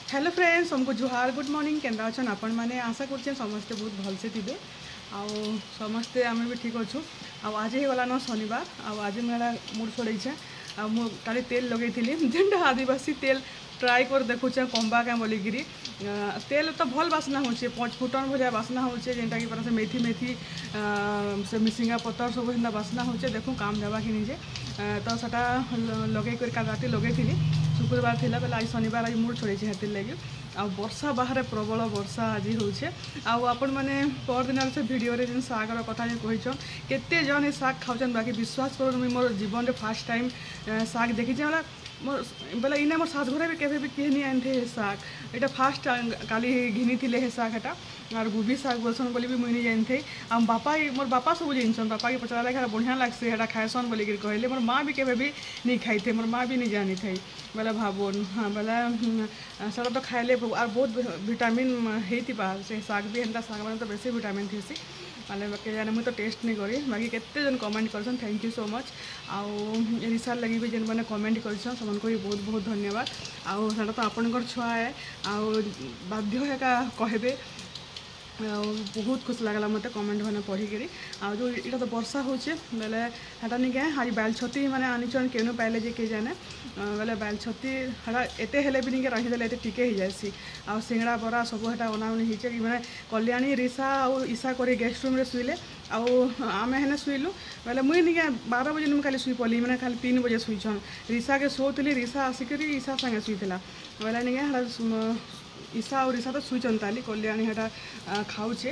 Hello friends, हमको जुहार good morning केन्दा अच्छन आपण मैंने आशा कर समस्ते बहुत भलसे थे आउ समस्ते आम भी ठीक अच्छु। आज ही गलान शनिवार आज मेरा मूड छोड़े काली तेल लगे जेनटा आदिवासी तेल ट्राए कर देखुचे कंबा क्या बोलिकी तेल तो भल बास्ना हो पचफुटन भाया बास्ना हो जेनटा कि से मेथी मेथी से मिसिंगा पतर सब एंता बास्ना हो देखूँ काम देवा कि निजे तो सटा लगे कर रात लगे शुक्रवार थी बेले आज शनिवार आज मूड छोड़े हेतिर लगे आ वर्षा बाहर प्रबल वर्षा आज होचे आपण मैंने पर दिन से भिडियो जेन सागर कथा कहीचन केते जन ए साग खाऊन बाकी विश्वास कर मोर जीवन में फास्ट टाइम साग देखी बोला मोर बोले इना मोर सास घरे भी केवे भी किए नहीं आनी थे साग यहाँ फास्ट काली घिनी थे हे साग एटा और गुबी साग बोलसन बोली भी मुई नहीं जानी थे आ बापा मोर बापा सब जानसन बापा के पचारा लगे बढ़िया लगसे है खाएसन बोलिक कहले मोर माँ भी केवे भी नहीं खाई थे मोर माँ भी नहीं जानी थे बोले भावन हाँ बोले सारा तो खाइले और बहुत विटामिन होता से साग भी एंता साग मैंने तो बेसी विटामिन थी माने के जाने मुझे तो टेस्ट नहीं करी बाकी केते जन comment Karsan thank you so much आउ रिसार लगी भी जेन मैंने कमेंट करसन सबन को भी बहुत बहुत धन्यवाद आउ सारा तो आपनकर छुआ है आउ बाध्य है का कहबे बहुत खुश लगला मत कमेंट मैंने पढ़िकी जो इटा तो वर्षा होचे बेले हेटा नहीं क्या आज बैल छती मैंने आनीचन केनु पाइले जे के जाने बेले बैल छती हेटा एते हेले भी नहीं रहीदे एते टिके ही जासी आ सिंगड़ा बरा सब हेटा बनाउनी होचे कि मैंने कल्याणी रिसा और ईसा कर गेस्ट रूम रे शुले आम हेने शुइलु बेले मुई नहीं 12 बजे मुझे खाली शुई पड़ी मैंने खाली 3 बजे शुईछन रिसा के शोली रिसा आसिक ईसा संगे शुईला बेले नहीं क्या ईसा और ईसा तो शुईचन ताली कल्याणी हेटा खाऊचे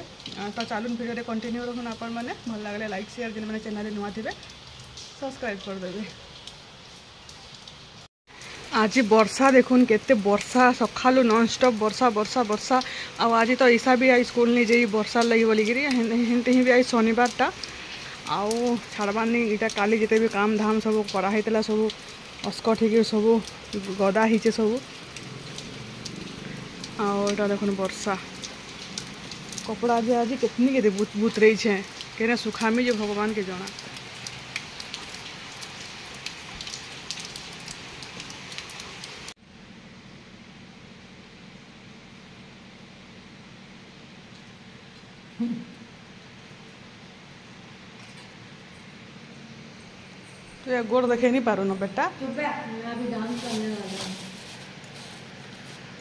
तो चलून भिडियो कंटिन्यू रखुन आपण मैंने भल लगे लाइक शेयर जिन मैंने चैनल नुआ थे सब्सक्राइब करदेवे। आज वर्षा देखुन केते वर्षा सकालू नॉनस्टॉप वर्षा वर्षा वर्षा आज तो ईसा भी आई स्कूल नहीं जाई वर्षा लगी बोलिकी हेंते ही भी आई शनिवारटा आउ छाड़बानी इटा काली जिते भी काम धाम सब कराई सब अस्कट हो सब गदा हिचे सब आटा देखो वर्षा कपड़ा भी आज कितनी के बुत रही है कहने सुखामी जो भगवान के जना तो यार गोड़ देखे नहीं पारो ना बेटा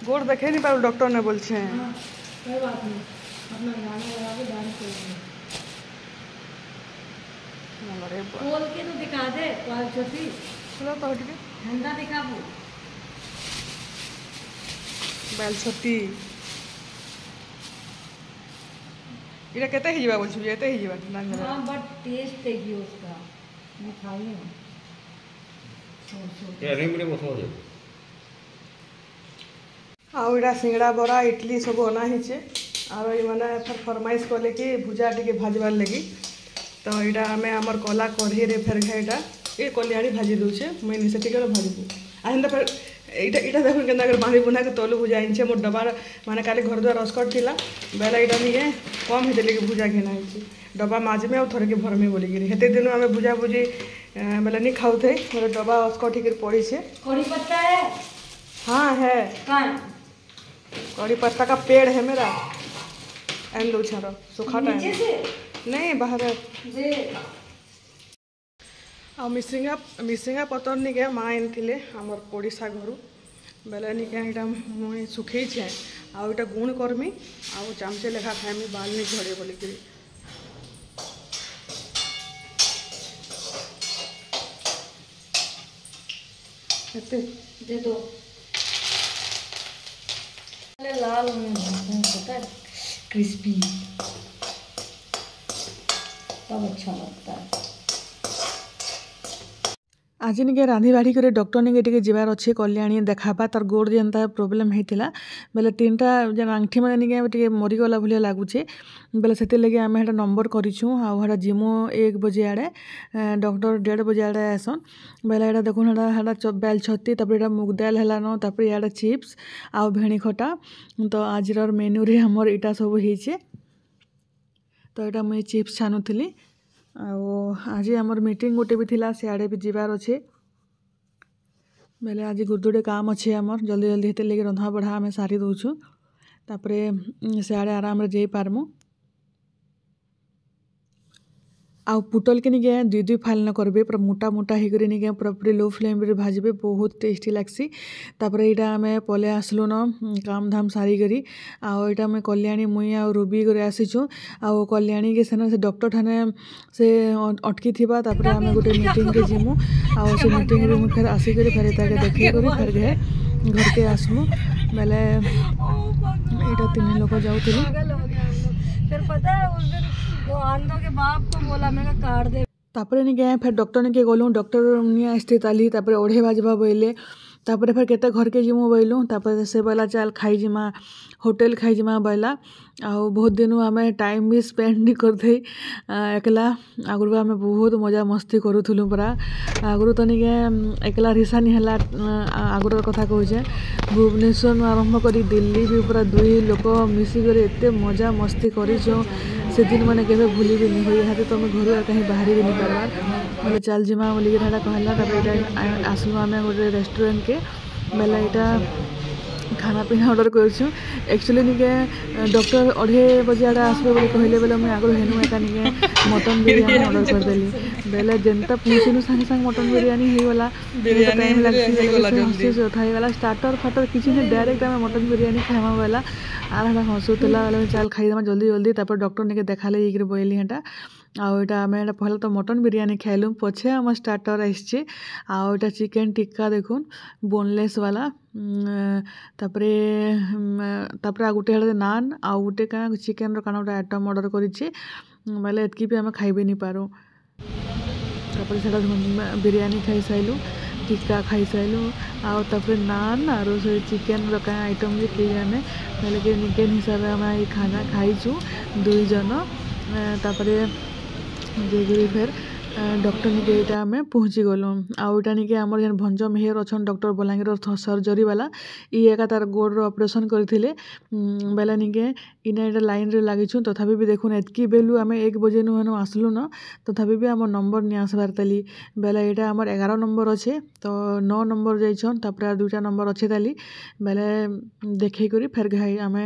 गोड़ देखे नहीं पारो डॉक्टर ने बोल छे कोई बात नहीं अपना गाना लगा के डांस करेंगे खोल के तो दिखा दे बाल छोटी चलो तो हट के ठंडा दिखा वो बाल छोटी इरा कहते ही जीवा बोल छी येते ही जीवा नांग हां बट टेस्ट देखिए उसका मैं खाऊंगी ये रिमरे बसो दे आउ इटा सिंगड़ा बरा इडली सब बना हिचे और ये मैंने फिर फरमाइश कले कि भुजा टे भाजबार लगी तो यहाँ आम आमर कला कढ़ी रे फेर खाइटा ये कल्याणी भाजी दूचे मुझे निशे टिके भाजबू आ फिर यहाँ देखो के बांधी बुना के तलू भुजा आनचे मोर डबार माने काली घर द्वार अस्कट थिला बेला यहाँ नहीं कम होते कि भुजा घेना डब्बा माजमे और थोड़े के भरमे बोलिकी हेते दिन आम भुजा भुजी बेला नहीं खाऊ थे मोर डब्बा अस्कट होकर पड़ी से कड़ी पत्ता है हाँ है कड़ी पत्ता का पेड़ है मेरा एन दो छारो सुखा टाइम नहीं बाहर आ मिसिंगा पतर नहीं क्या माँ आनी आमर पड़िशा घर बेले नहीं क्या यहाँ मुझे सुखे आटा गुण करमी आउ चामचे लेखा खाएमी बाल नहीं झड़े बोलिकी दे दो लाल क्रिस्पी तब अच्छा लगता है आज निके रांधि बाढ़ी कर डॉक्टर निके टिके जीवार अच्छे कल्याणी देखाबा तार गोड़ जेनता प्रोब्लेम होता बेले 3टा जेन आंगठी मैंने निके टिके मरीगला भाया लगुचे बेले से लगे आम हेटा नंबर करूँ आटा जिमु 1 बजे आड़े डॉक्टर 1:30 बजे आड़े आसन बेले यहाँ देखुन हेटा बेल छती तापर मुग दाल है तापर यहाँ चिप्स आउ भेणी खटा तो आज मेन्यू रे हमर इटा सब होइछे तो यहाँ मुझे चिप्स छानुली आज आमर मीटिंग गोटे भी थिला सियाड़े भी जीवार अच्छे बेले आज गुरुदुड़े काम अच्छे आमर जल्दी जल्दी हेते लेके रंधा बढ़ा आम सारी दौचु तापरे सियाड़े आराम रे जाई पारमु आउ पुटल के निके दुई दुई फाल न करबे पूरा मोटा मोटा ही करे निके पूरा पूरी लो फ्लेम रे भाजबे बहुत टेस्टी लागसी तापरे इटा आमे पले आसलु न काम धाम सारी करी आउ इटा आमे कल्याणी मुई आउ रूबी करे आसीछु आउ कल्याणी के सेना से डॉक्टर ठाने से अटकी थिबा तापरे आमे गोटे मीटिंग के जिमु आउ से मीटिंग रे मु फेर आसी करी फेर ताके देखि करी फेर घर के आसमु बेले इटा तीन लोग जाउथिलु फिर पता है उस दिन वो आंधो के बाप को बोला मैं काट दे तापरे नहीं गए फिर डॉक्टर ने के गलु डॉक्टर नहीं स्थित आली तापरे ओढ़े बाजबा बोले तापरे फिर केते घर के जिमु बोलूँ तापरे से बोला चल खाई जिमा होटल खाई जिमा बोला आउ बहुत दिन आम टाइम भी स्पेंड नहीं करते एकला आगुरी आम बहुत मजा मस्ती करूँ पूरा आगुरी तो नहीं एकला रिसा नहीं है आगुर कथा कहे भुवनेश्वर आरंभ कर दिल्ली भी पूरा दुई लोक मिसिक एत मजा मस्ती कर से दिन मैंने केवे भूली भी नहीं हुई यहाँ तो घर कहीं बाहर भी नहीं पार्बार बोले चल जिमा बोलिक कहला आसलु आम गोटे रेस्टोरेंट के बेले यहाँ खाना पीना ऑर्डर करूँ एक्चुअली निके डॉक्टर 2:30 बजे आड़े आसबे बोले कहले बेले मुझे आगु हेनु एका निके मटन बिरयानी ऑर्डर कर देली बेले जेनता पूछिनु संगे संग मटन बिरयानी हो गला टाइम लागसी से उठाई गला स्टार्टर फाटर किसी ने डायरेक्ट आम मटन बिरयानी खाइमा वाला आर हटा हसुला बेले चल खाईदेमा जल्दी जल्दी तापर डॉक्टर निके देखाले ये बोली हेटा आउ इटा आम पहले तो मटन बिरयानी खाइलु पछे आम स्टार्टर आसचे आउ इटा चिकेन टिक्का देखुन बोनलेस वाला तापरे तापरे गोटे हड़े नान आउ गोटे क्या चिकेन काना गोटे आइटम ऑर्डर करिछि बेले एतकी भी आम खाइबे नहीं पारू तापरे सेटा बिरयानी खाई साइलु टिक्का खाई साइलु आउ तापरे नान आरो से चिकेन का आइटम भी खाई आम बेले के निकेन हिसाब आम ये खाना खाइछु 2 जन तापरे जेगिरी फिर डॉक्टर निके इटा आम पहुँची गलु आउ इटा निके आमर जेन भंज मेहर अच्छन डॉक्टर बलांगीर सर्जरी वाला ये एका तार गोड़ ऑपरेशन करथिले बेले निके इना इटा लाइन रे लागिछु तथापि भी देखुन एतकी बेलु आम 1 बजे नु आसलु न तथापि भी आम नंबर नहीं आसबार ताली बेले इटा आमर 11 नंबर अच्छे तो 9 नंबर जाइछन तापर 2टा नंबर अच्छे ताली बेले देखै करी फेर आम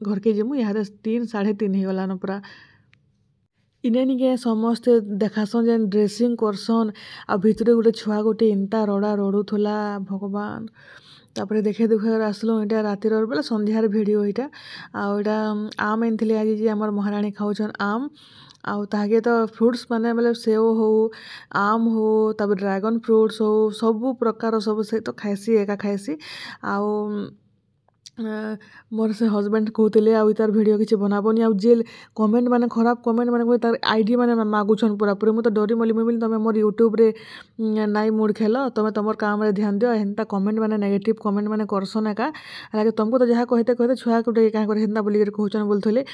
घर के जिमु यहाँ 3 3:30 हो गलान पूरा इने निके समस्ते देखासन जेन ड्रेसिंग करसन आ भितरे गोटे छुआ गोटे इंता रड़ा रड़ुला भगवान तापरे देखे दुखे आसलु इटा रातिर बेले संध्यार भिडियो इटा आउ इटा आम एनथिले आज जे हमर महारानी खाउछन आम आउ ताके तो फ्रुट्स माने बेले सेव हो आम हो तब ड्रैगन फ्रुट्स हो सब प्रकार सब से तो खाइसी एका खाइसी आउ मोर से हजबैंड कहते आउ तार भिडियो किसी बनाबनी आउ जे कमेंट माने खराब कमेंट माने तार आईडी माने मागुछन पूरा पूरी मुझे डरी मली मुझे तुम मोर यूट्यूब रे नाई मूड खेल तुम तुम काम रे ध्यान दियो हेन्ता कमेंट माने नेगेटिव कमेंट माने करसन एका हालांकि तुमको तो जहाँ कहते कहते छुआ गोटे क्या हेन्ता बोलिक कहन बोलते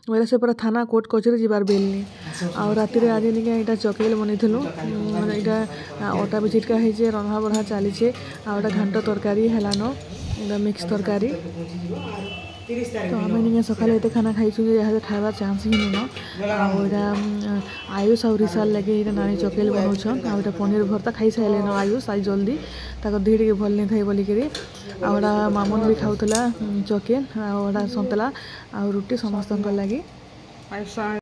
बोले से पूरा थाना कोर्ट कचेरी जीवार बेलनी आउ राति आज निके यहाँ चकेल बनईलु यहाँ अटा भी छिटका होइछे रंधा बढ़ा चलीछे आउ घांट तरकारी हेलानो मिक्स तरकारी तो आम नहीं सकाल एत खाना खाइछु यहाँ खाइबा चांस ही नुन आउ आयुष आउ रिसाल लगे ये नानी चकेल बनाऊन आउ पनीर भर्ता खाई सारे न आयुष आज जल्दी ताक देह टे भल नहीं थाई बोलिकी आउटा मामन भी खाऊला चकेल आउटा सन्तला आउ रुटी समस्त लगी।